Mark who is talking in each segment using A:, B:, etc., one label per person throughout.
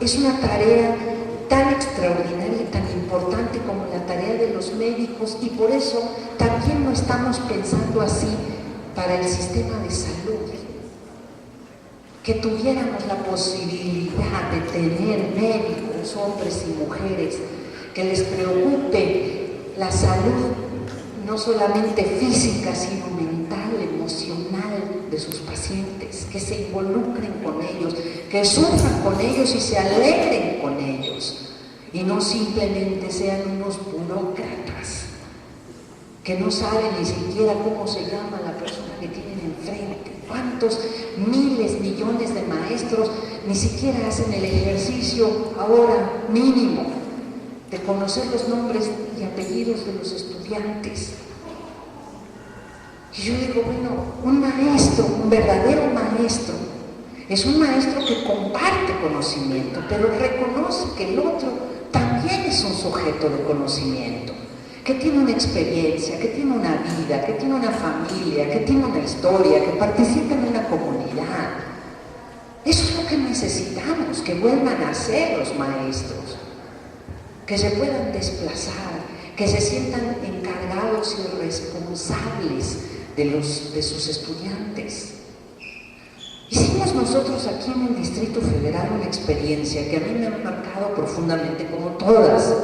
A: Es una tarea tan extraordinaria y tan importante como la tarea de los médicos, y por eso también lo estamos pensando así para el sistema de salud. Que tuviéramos la posibilidad de tener médicos, hombres y mujeres, que les preocupe la salud, no solamente física, sino mental, emocional de sus pacientes, que se involucren con ellos, que sufran con ellos y se alegren con ellos, y no simplemente sean unos burócratas que no saben ni siquiera cómo se llama la persona que tienen enfrente. ¿Cuántos miles, millones de maestros ni siquiera hacen el ejercicio ahora mínimo de conocer los nombres y apellidos de los estudiantes? Y yo digo, bueno, un maestro, un verdadero maestro, es un maestro que comparte conocimiento, pero reconoce que el otro también es un sujeto de conocimiento, que tiene una experiencia, que tiene una vida, que tiene una familia, que tiene una historia, que participa en una comunidad. Eso es lo que necesitamos, que vuelvan a ser los maestros, que se puedan desplazar, que se sientan encargados y responsables de sus estudiantes. Hicimos nosotros aquí en el Distrito Federal una experiencia que a mí me ha marcado profundamente, como todas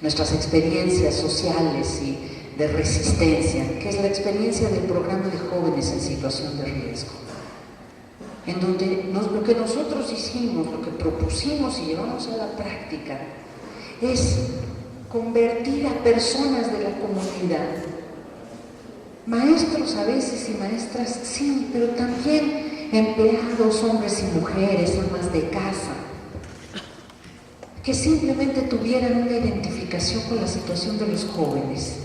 A: nuestras experiencias sociales y de resistencia, que es la experiencia del programa de jóvenes en situación de riesgo, en donde lo que nosotros hicimos, lo que propusimos y llevamos a la práctica, es convertir a personas de la comunidad, maestros a veces y maestras sí, pero también empleados, hombres y mujeres, amas de casa, que simplemente tuvieran una identificación con la situación de los jóvenes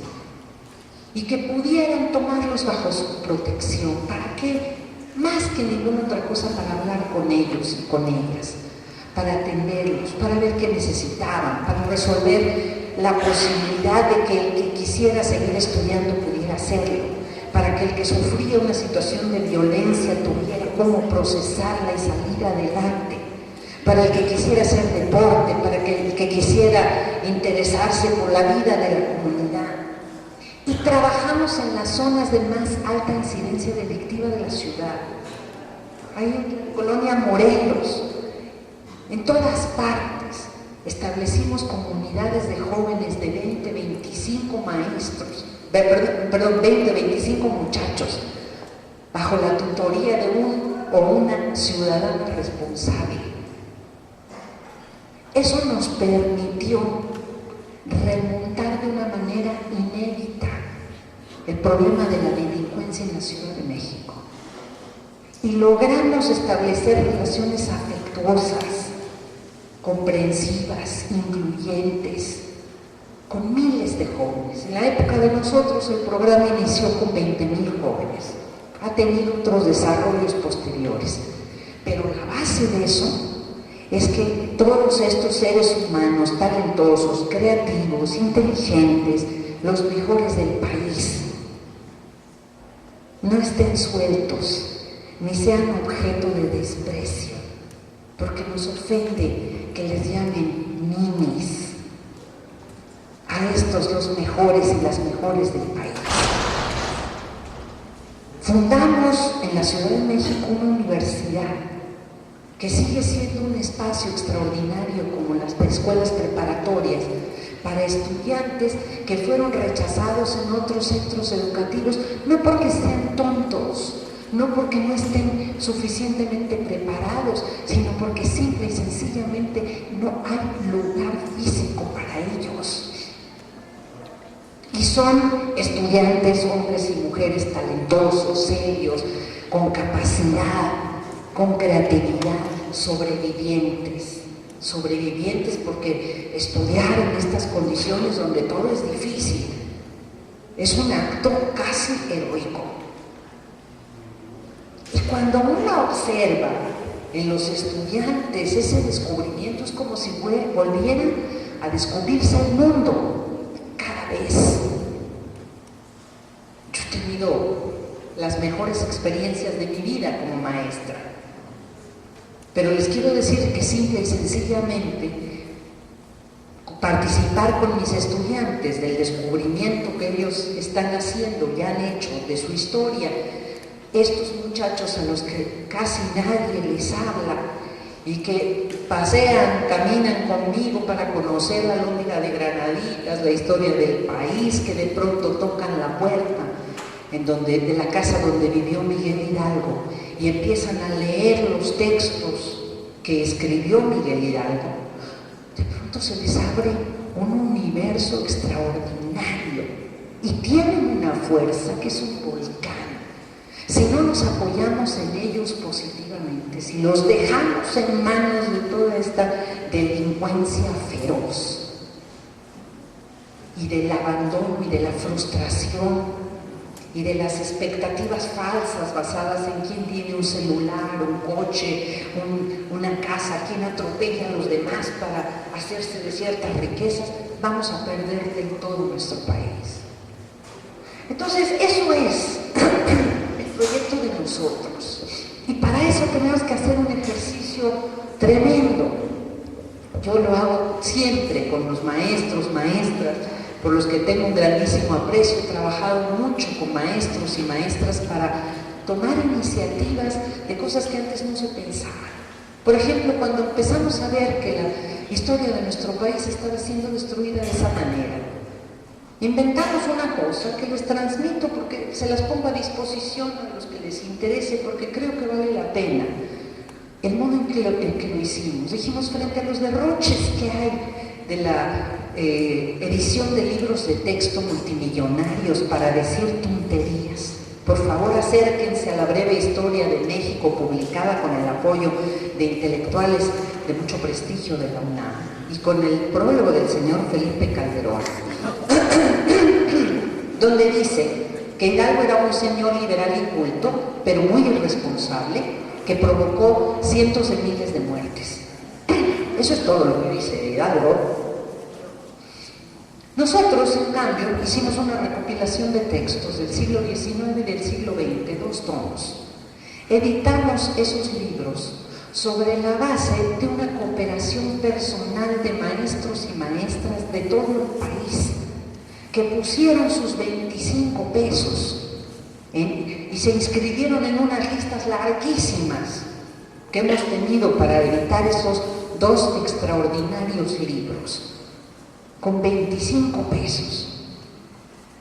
A: y que pudieran tomarlos bajo su protección. ¿Para qué? Más que ninguna otra cosa, para hablar con ellos y con ellas, para atenderlos, para ver qué necesitaban, para resolver la posibilidad de que el que quisiera seguir estudiando pudiera hacerlo, para que el que sufría una situación de violencia tuviera cómo procesarla y salir adelante, para el que quisiera hacer deporte, para que el que quisiera interesarse por la vida de la comunidad. Y trabajamos en las zonas de más alta incidencia delictiva de la ciudad, ahí en la colonia Morelos, en todas partes. Establecimos comunidades de jóvenes de 20, 25 maestros, 20, 25 muchachos, bajo la tutoría de un o una ciudadana responsable. Eso nos permitió remontar de una manera inédita el problema de la delincuencia en la Ciudad de México. Y logramos establecer relaciones afectuosas, comprensivas, incluyentes, con miles de jóvenes. En la época de nosotros el programa inició con 20,000 jóvenes. Ha tenido otros desarrollos posteriores, pero la base de eso es que todos estos seres humanos talentosos, creativos, inteligentes, los mejores del país, no estén sueltos ni sean objeto de desprecio, porque nos ofende que les llamen ninis a estos, los mejores y las mejores del país. Fundamos en la Ciudad de México una universidad que sigue siendo un espacio extraordinario, como las escuelas preparatorias, para estudiantes que fueron rechazados en otros centros educativos, no porque sean tontos, no porque no estén suficientemente preparados, sino porque simple y sencillamente no hay lugar físico para ellos. Y son estudiantes, hombres y mujeres talentosos, serios, con capacidad, con creatividad, sobrevivientes porque estudiar en estas condiciones donde todo es difícil es un acto casi heroico. Y cuando uno observa en los estudiantes ese descubrimiento, es como si volvieran a descubrirse el mundo cada vez. Yo he tenido las mejores experiencias de mi vida como maestra. Pero les quiero decir que simple y sencillamente participar con mis estudiantes del descubrimiento que ellos están haciendo y han hecho de su historia, estos muchachos a los que casi nadie les habla y que pasean, caminan conmigo para conocer la Lóndiga de Granaditas, la historia del país, que de pronto tocan la puerta de la casa donde vivió Miguel Hidalgo y empiezan a leer los textos que escribió Miguel Hidalgo, de pronto se les abre un universo extraordinario y tienen una fuerza que es un volcán. Si no nos apoyamos en ellos positivamente, si los dejamos en manos de toda esta delincuencia feroz y del abandono y de la frustración y de las expectativas falsas basadas en quién tiene un celular, un coche, una casa, quién atropella a los demás para hacerse de ciertas riquezas, vamos a perder del todo nuestro país. Entonces, eso es el proyecto de nosotros. Y para eso tenemos que hacer un ejercicio tremendo. Yo lo hago siempre con los maestros, maestras, por los que tengo un grandísimo aprecio. He trabajado mucho con maestros y maestras para tomar iniciativas de cosas que antes no se pensaban. Por ejemplo, cuando empezamos a ver que la historia de nuestro país estaba siendo destruida de esa manera, inventamos una cosa que les transmito porque se las pongo a disposición a los que les interese, porque creo que vale la pena. El modo en que lo hicimos, dijimos, frente a los derroches que hay de la edición de libros de texto multimillonarios para decir tonterías, por favor acérquense a la breve historia de México publicada con el apoyo de intelectuales de mucho prestigio de la UNAM y con el prólogo del señor Felipe Calderón, donde dice que Hidalgo era un señor liberal y culto, pero muy irresponsable, que provocó cientos de miles de muertes. Eso es todo lo que dice Hidalgo. Nosotros, en cambio, hicimos una recopilación de textos del siglo XIX y del siglo XX, 2 tomos. Editamos esos libros sobre la base de una cooperación personal de maestros y maestras de todo el país, que pusieron sus 25 pesos y se inscribieron en unas listas larguísimas que hemos tenido para editar esos 2 extraordinarios libros, con 25 pesos.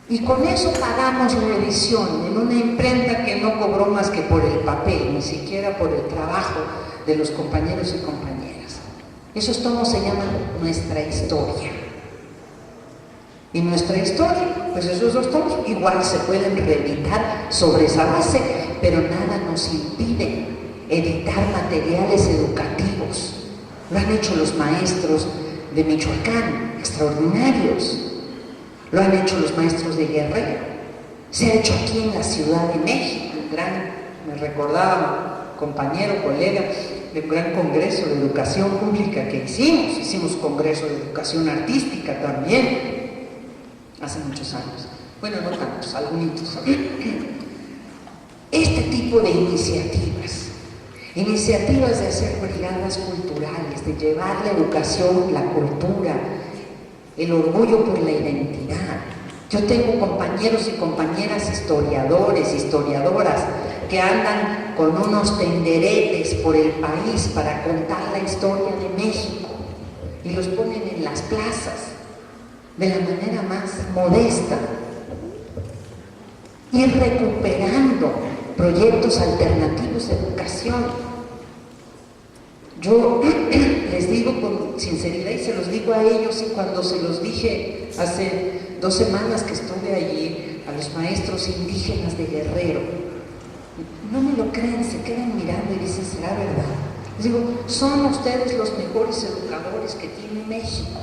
A: Y con eso pagamos la edición en una imprenta que no cobró más que por el papel, ni siquiera por el trabajo de los compañeros y compañeras. Esos tomos se llaman Nuestra Historia. Y Nuestra Historia, pues esos 2 tomos igual se pueden reeditar sobre esa base, pero nada nos impide editar materiales educativos. Lo han hecho los maestros de Michoacán, extraordinarios. Lo han hecho los maestros de Guerrero. Se ha hecho aquí en la Ciudad de México, me recordaba, compañero, colega, de un gran congreso de educación pública que hicimos congreso de educación artística también, hace muchos años. Bueno, no tantos, algunos. Este tipo de iniciativas de hacer brigadas culturales, de llevar la educación, la cultura, el orgullo por la identidad. Yo tengo compañeros y compañeras historiadores, historiadoras, que andan con unos tenderetes por el país para contar la historia de México y los ponen en las plazas de la manera más modesta, y recuperando proyectos alternativos de educación. Yo les digo con sinceridad y se los digo a ellos, y cuando se los dije hace 2 semanas que estuve allí, a los maestros indígenas de Guerrero, no me lo creen, se quedan mirando y dicen, ¿será verdad? Les digo, son ustedes los mejores educadores que tiene México.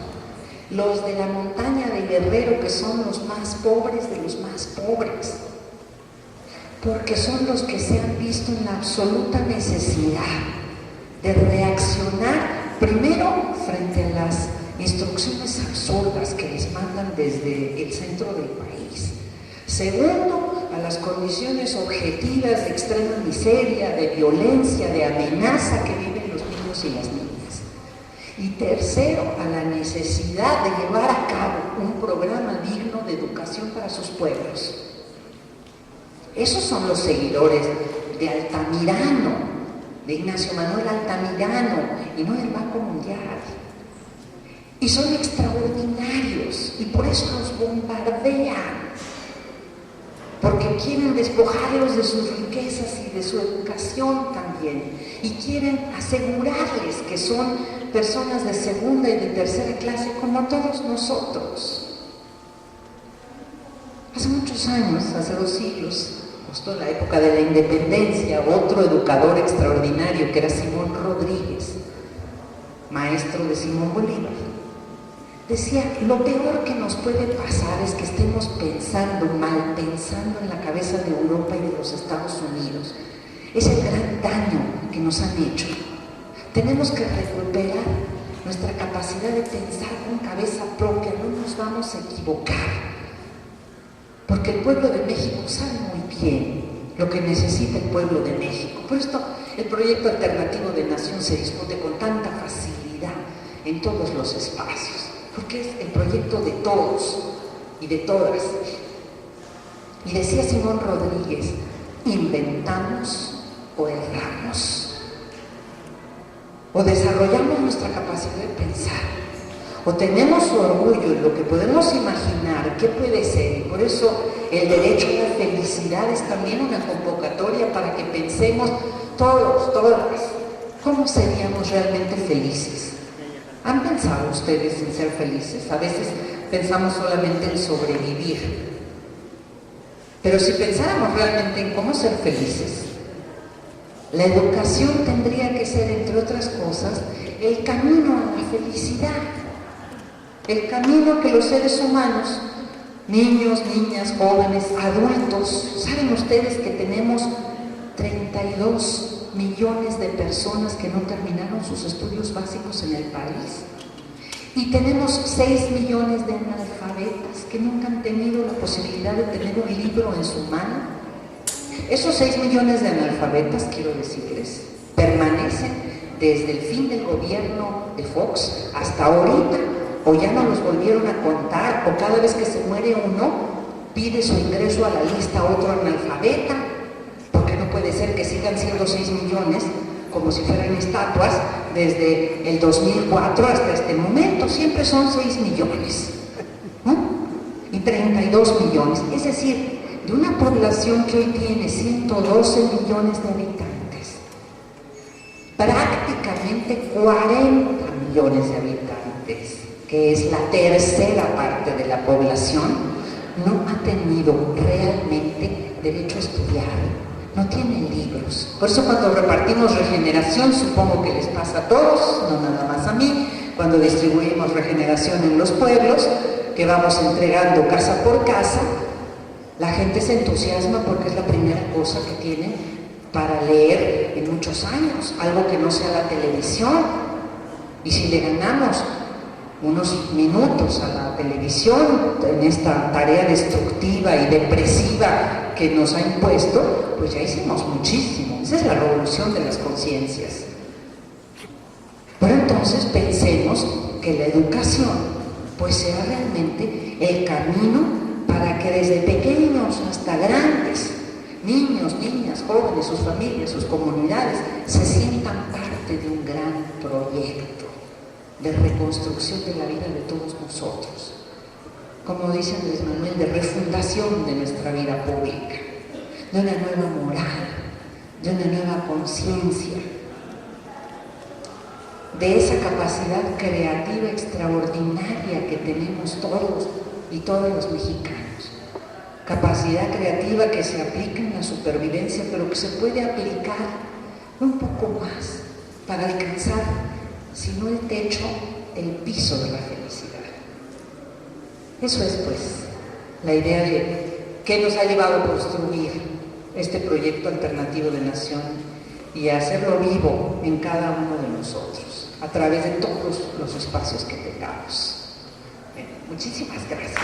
A: Los de la montaña de Guerrero, que son los más pobres de los más pobres, porque son los que se han visto en la absoluta necesidad de reaccionar primero frente a las instrucciones absurdas que les mandan desde el centro del país. Segundo, a las condiciones objetivas de extrema miseria, de violencia, de amenaza que viven los hijos y las niñas. Y tercero, a la necesidad de llevar a cabo un programa digno de educación para sus pueblos. Esos son los seguidores de Altamirano, de Ignacio Manuel Altamirano, y no del Banco Mundial. Y son extraordinarios, y por eso los bombardean, porque quieren despojarlos de sus riquezas y de su educación también, y quieren asegurarles que son personas de segunda y de tercera clase como todos nosotros. Hace muchos años, hace 2 siglos, justo en la época de la independencia, otro educador extraordinario que era Simón Rodríguez, maestro de Simón Bolívar, decía: lo peor que nos puede pasar es que estemos pensando mal, pensando en la cabeza de Europa y de los Estados Unidos. Es el gran daño que nos han hecho. Tenemos que recuperar nuestra capacidad de pensar con cabeza propia, no nos vamos a equivocar. Porque el pueblo de México sabe muy bien lo que necesita el pueblo de México. Por esto el proyecto alternativo de nación se discute con tanta facilidad en todos los espacios, porque es el proyecto de todos y de todas. Y decía Simón Rodríguez: inventamos o erramos. O desarrollamos nuestra capacidad de pensar, o tenemos su orgullo en lo que podemos imaginar qué puede ser. Y por eso el derecho a la felicidad es también una convocatoria para que pensemos todos, todas, ¿cómo seríamos realmente felices? ¿Han pensado ustedes en ser felices? A veces pensamos solamente en sobrevivir. Pero si pensáramos realmente en cómo ser felices, la educación tendría que ser, entre otras cosas, el camino a la felicidad. El camino que los seres humanos, niños, niñas, jóvenes, adultos, ¿saben ustedes que tenemos 32 millones de personas que no terminaron sus estudios básicos en el país? Y tenemos 6 millones de analfabetas que nunca han tenido la posibilidad de tener un libro en su mano. Esos 6 millones de analfabetas, quiero decirles, permanecen desde el fin del gobierno de Fox hasta ahorita, o ya no los volvieron a contar, o cada vez que se muere uno, pide su ingreso a la lista otro analfabeta, porque no puede ser que sigan siendo 6 millones como si fueran estatuas desde el 2004 hasta este momento. Siempre son 6 millones, ¿no? Y 32 millones, es decir, de una población que hoy tiene 112 millones de habitantes, prácticamente 40 millones de habitantes, que es la tercera parte de la población, no ha tenido realmente derecho a estudiar, no tienen libros. Por eso cuando repartimos regeneración, supongo que les pasa a todos, no nada más a mí, cuando distribuimos regeneración en los pueblos, que vamos entregando casa por casa, la gente se entusiasma porque es la primera cosa que tienen para leer en muchos años, algo que no sea la televisión. Y si le ganamos unos minutos a la televisión en esta tarea destructiva y depresiva que nos ha impuesto, pues ya hicimos muchísimo. Esa es la revolución de las conciencias. Pero entonces pensemos que la educación pues sea realmente el camino para que desde pequeños hasta grandes, niños, niñas, jóvenes, sus familias, sus comunidades, se sientan parte de un gran proyecto de reconstrucción de la vida de todos nosotros. Como dice Andrés Manuel, de refundación de nuestra vida pública, de una nueva moral, de una nueva conciencia, de esa capacidad creativa extraordinaria que tenemos todos y todos los mexicanos. Capacidad creativa que se aplica en la supervivencia, pero que se puede aplicar un poco más para alcanzar, si no el techo, el piso de la felicidad. Eso es, pues, la idea de qué nos ha llevado a construir este proyecto alternativo de nación y a hacerlo vivo en cada uno de nosotros, a través de todos los espacios que tengamos. Muchísimas gracias.